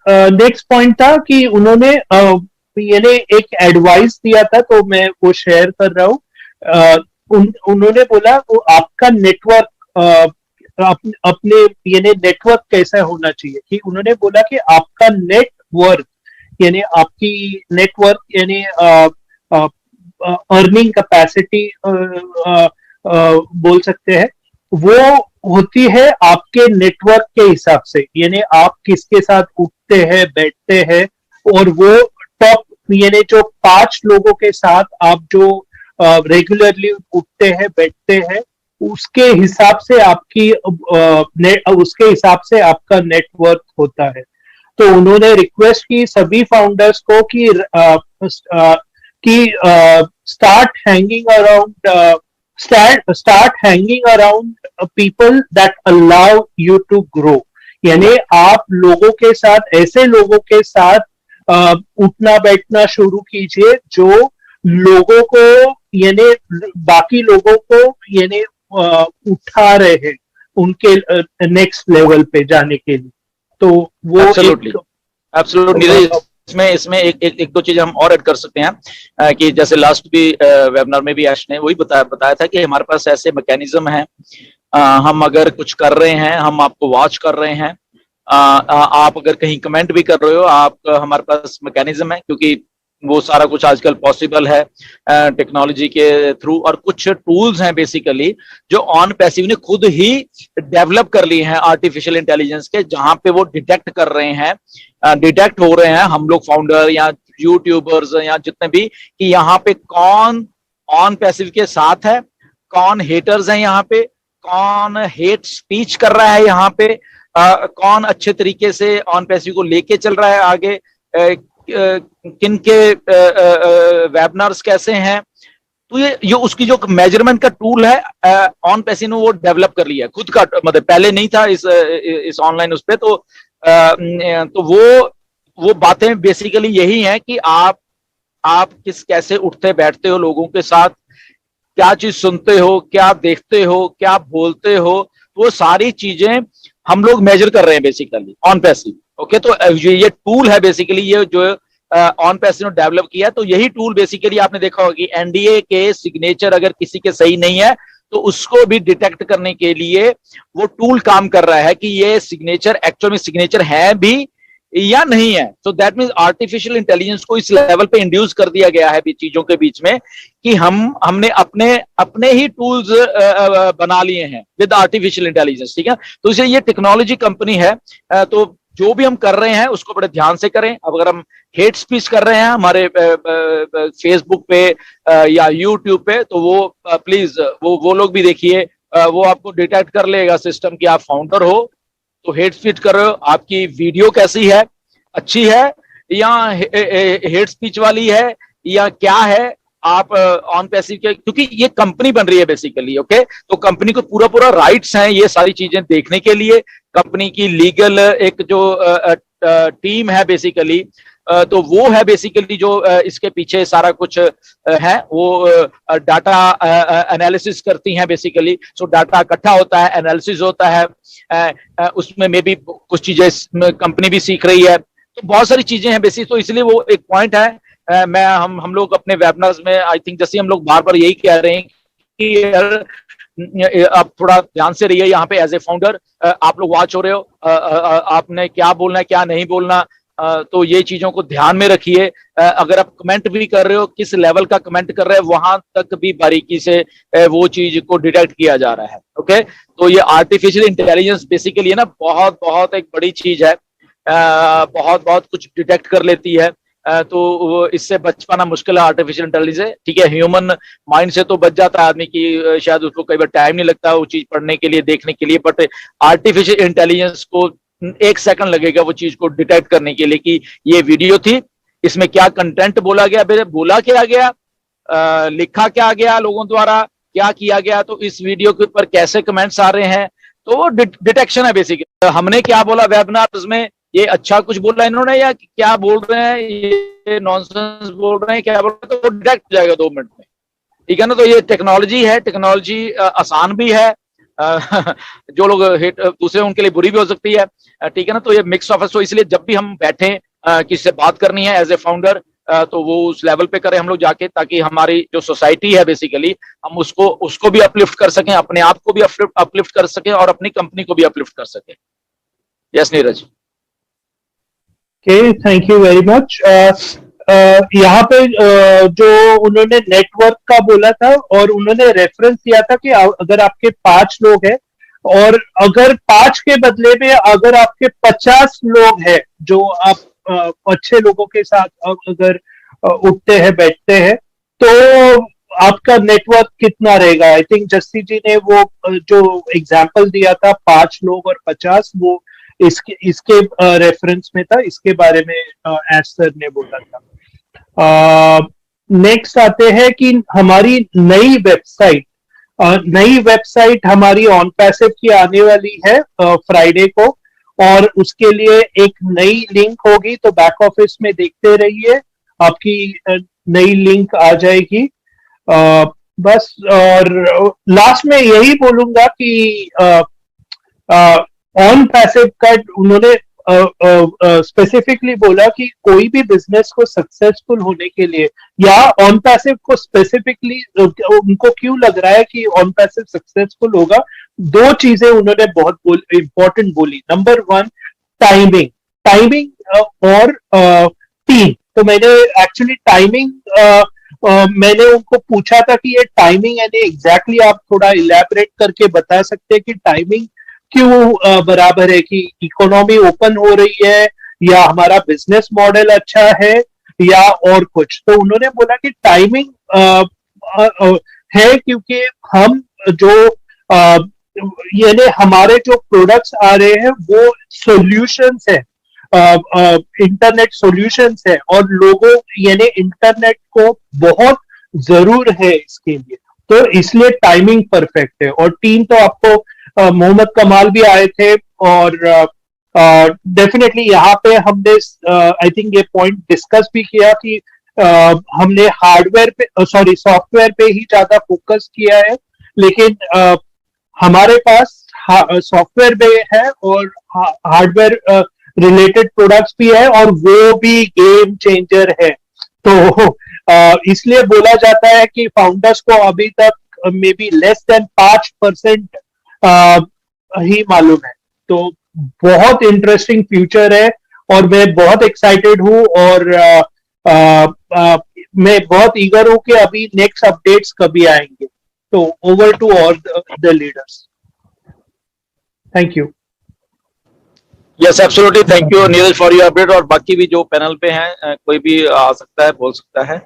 Next point था कि उन्होंने यानी एक एडवाइस दिया था, तो मैं वो शेयर कर रहा हूँ। उन्होंने बोला वो आपका नेटवर्क अपने यानी नेटवर्क कैसा होना चाहिए, कि उन्होंने बोला कि आपका नेटवर्क यानी आपकी नेटवर्क यानी अर्निंग कैपेसिटी बोल सकते हैं, वो होती है आपके नेटवर्क के हिसाब से, यानी आप किसके साथ उठते हैं बैठते हैं, और वो टॉप यानी जो 5 लोगों के साथ आप जो रेगुलरली उठते हैं बैठते हैं, उसके हिसाब से उसके हिसाब से आपका नेटवर्क होता है। तो उन्होंने रिक्वेस्ट की सभी फाउंडर्स को कि start hanging around people that allow you to grow, यानी आप लोगों के साथ, ऐसे लोगों के साथ उठना बैठना शुरू कीजिए जो लोगों को यानी बाकी लोगों को यानी उठा रहे हैं उनके नेक्स्ट लेवल पे जाने के लिए। तो वो एब्सोल्युटली इसमें एक दो चीजें हम और ऐड कर सकते हैं कि जैसे लास्ट भी वेबिनार में भी ऐश ने वही बताया था कि हमारे पास ऐसे मैकेनिज्म है, हम अगर कुछ कर रहे हैं हम आपको वॉच कर रहे हैं, आप अगर कहीं कमेंट भी कर रहे हो, आप हमारे पास मैकेनिज्म है, क्योंकि वो सारा कुछ आजकल पॉसिबल है टेक्नोलॉजी के थ्रू, और कुछ टूल्स हैं बेसिकली जो ऑन पैसिव ने खुद ही डेवलप कर लिए हैं आर्टिफिशियल इंटेलिजेंस के, जहां पे वो डिटेक्ट कर रहे हैं, डिटेक्ट हो रहे हैं हम लोग फाउंडर या यूट्यूबर्स या जितने भी, कि यहाँ पे कौन ऑन पैसिव के साथ है, कौन हेटर्स हैं, यहाँ पे कौन हेट स्पीच कर रहा है, यहाँ पे कौन अच्छे तरीके से ऑन पैसिव को लेके चल रहा है आगे, किन के वेबिनार्स कैसे हैं। तो ये उसकी जो मेजरमेंट का टूल है ऑन पैसिव ने वो डेवलप कर लिया है खुद का, मतलब पहले नहीं था इस ऑनलाइन उस पे। तो वो बातें बेसिकली यही हैं कि आप कैसे उठते बैठते हो लोगों के साथ, क्या चीज सुनते हो, क्या देखते हो, क्या बोलते हो, वो सारी चीजें हम लोग मेजर कर रहे हैं बेसिकली ऑन पैसिव। ओके, तो ये टूल है बेसिकली, ये जो ऑन पैसिव ने डेवलप किया। तो यही टूल बेसिकली आपने देखा होगा कि एनडीए के सिग्नेचर अगर किसी के सही नहीं है तो उसको भी डिटेक्ट करने के लिए वो टूल काम कर रहा है कि ये सिग्नेचर एक्चुअल में सिग्नेचर है भी या नहीं है। So that means artificial intelligence को इस लेवल पे इंड्यूस कर दिया गया है चीजों के बीच में कि हमने अपने ही टूल्स बना लिए हैं विद आर्टिफिशियल इंटेलिजेंस। ठीक है, तो इसे ये टेक्नोलॉजी कंपनी है, तो जो भी हम कर रहे हैं उसको बड़े ध्यान से करें। अब अगर हम हेट स्पीच कर रहे हैं हमारे फेसबुक पे या यूट्यूब पे, तो वो प्लीज वो लोग भी देखिए, वो आपको डिटेक्ट कर लेगा सिस्टम कि आप फाउंडर हो तो हेट स्पीच कर रहे हो, आपकी वीडियो कैसी है, अच्छी है या हेट स्पीच वाली है या क्या है, आप ऑन पैसिव के, क्योंकि ये कंपनी बन रही है बेसिकली। ओके, तो कंपनी को पूरा राइट्स हैं ये सारी चीजें देखने के लिए। कंपनी की लीगल एक जो टीम है बेसिकली, तो वो है बेसिकली जो इसके पीछे सारा कुछ है, वो डाटा एनालिसिस करती हैं बेसिकली। सो डाटा इकट्ठा होता है, एनालिसिस होता है, उसमें मे बी कुछ चीजें कंपनी भी सीख रही है, तो बहुत सारी चीजें हैं बेसिक। तो इसलिए वो एक पॉइंट है। मैं हम लोग अपने वेबिनार्स में आई थिंक जैसे हम लोग बार बार यही कह रहे हैं कि आप थोड़ा ध्यान से रहिए यहाँ पे एज ए फाउंडर, आप लोग वॉच हो रहे हो, आपने क्या बोलना है क्या नहीं बोलना, तो ये चीजों को ध्यान में रखिए। अगर आप कमेंट भी कर रहे हो, किस लेवल का कमेंट कर रहे हैं वहां तक भी बारीकी से वो चीज को डिटेक्ट किया जा रहा है। ओके, तो ये आर्टिफिशियल इंटेलिजेंस बेसिकली है ना, बहुत एक बड़ी चीज है, बहुत कुछ डिटेक्ट कर लेती है। तो इससे बच पाना मुश्किल है आर्टिफिशियल इंटेलिजेंस। ठीक है, ह्यूमन माइंड से तो बच जाता है आदमी की, शायद उसको कई बार टाइम नहीं लगता वो चीज पढ़ने के लिए देखने के लिए, बट आर्टिफिशियल इंटेलिजेंस को 1 सेकंड लगेगा वो चीज को डिटेक्ट करने के लिए कि ये वीडियो थी, इसमें क्या कंटेंट बोला गया, बोला क्या गया, लिखा क्या गया, लोगों द्वारा क्या किया गया, तो इस वीडियो के ऊपर कैसे कमेंट्स आ रहे हैं, तो वो डिटेक्शन है बेसिकली। हमने क्या बोला वेबिनार्स में, ये अच्छा कुछ बोल रहा है इन्होंने या क्या बोल रहे हैं, ये नॉनसेंस बोल रहे हैं, क्या बोल रहे हैं, तो वो डिटेक्ट हो जाएगा 2 मिनट में। ठीक है ना, तो ये टेक्नोलॉजी है, टेक्नोलॉजी आसान भी है, जो लोग हिट दूसरे उनके लिए बुरी भी हो सकती है, ठीक है ना। तो ये मिक्स ऑफ है, तो इसलिए जब भी हम बैठे किसी से बात करनी है एज ए फाउंडर, तो वो उस लेवल पे करें हम लोग जाके, ताकि हमारी जो सोसाइटी है बेसिकली हम उसको भी अपलिफ्ट कर सकें, अपने आप को भी अपलिफ्ट कर सकें और अपनी कंपनी को भी अपलिफ्ट कर सकें। Yes Neeraj. Okay, thank you very much. यहाँ पे जो उन्होंने नेटवर्क का बोला था और उन्होंने रेफरेंस दिया था कि अगर आपके 5 लोग हैं और अगर 5 के बदले में अगर आपके 50 लोग हैं जो आप अच्छे लोगों के साथ अगर उठते हैं बैठते हैं, तो आपका नेटवर्क कितना रहेगा। आई थिंक जस्सी जी ने वो जो एग्जाम्पल दिया था 5 लोग और 50, वो इसके रेफरेंस में था, इसके बारे में एस सर ने बोला था। नेक्स्ट आते हैं कि हमारी नई वेबसाइट हमारी ऑन पैसिव की आने वाली है फ्राइडे को, और उसके लिए एक नई लिंक होगी, तो बैक ऑफिस में देखते रहिए, आपकी नई लिंक आ जाएगी। बस, और लास्ट में यही बोलूंगा कि ऑन पैसिव का उन्होंने स्पेसिफिकली बोला कि कोई भी बिजनेस को सक्सेसफुल होने के लिए, या ऑन पैसिव को स्पेसिफिकली उनको क्यों लग रहा है कि ऑन पैसिव सक्सेसफुल होगा, 2 चीजें उन्होंने बहुत इंपॉर्टेंट बोली। नंबर 1 टाइमिंग और टीम। तो मैंने एक्चुअली टाइमिंग मैंने उनको पूछा था कि ये टाइमिंग यानी एग्जैक्टली आप थोड़ा इलैबोरेट करके बता सकते हैं कि टाइमिंग क्यों बराबर है, कि इकोनॉमी ओपन हो रही है या हमारा बिजनेस मॉडल अच्छा है या और कुछ। तो उन्होंने बोला कि टाइमिंग है क्योंकि हम जो यानी हमारे जो प्रोडक्ट्स आ रहे हैं वो सॉल्यूशंस है, इंटरनेट सॉल्यूशंस है, और लोगों यानी इंटरनेट को बहुत जरूर है इसके लिए, तो इसलिए टाइमिंग परफेक्ट है। और टीम तो आपको मोहम्मद कमाल भी आए थे, और डेफिनेटली यहाँ पे हमने आई थिंक ये पॉइंट डिस्कस भी किया कि हमने हार्डवेयर पे सॉफ्टवेयर पे ही ज्यादा फोकस किया है, लेकिन हमारे पास सॉफ्टवेयर भी है और हार्डवेयर रिलेटेड प्रोडक्ट्स भी है, और वो भी गेम चेंजर है। तो इसलिए बोला जाता है कि फाउंडर्स को अभी तक मे बी लेस देन 5% ही मालूम है। तो बहुत इंटरेस्टिंग फ्यूचर है, और मैं बहुत एक्साइटेड हूं, और मैं बहुत ईगर हूं कि अभी नेक्स्ट अपडेट्स कभी आएंगे। तो over to all the leaders. Thank you. Yes absolutely, thank you Neeraj for your update. और बाकी भी जो पैनल पे हैं कोई भी आ सकता है, बोल सकता है।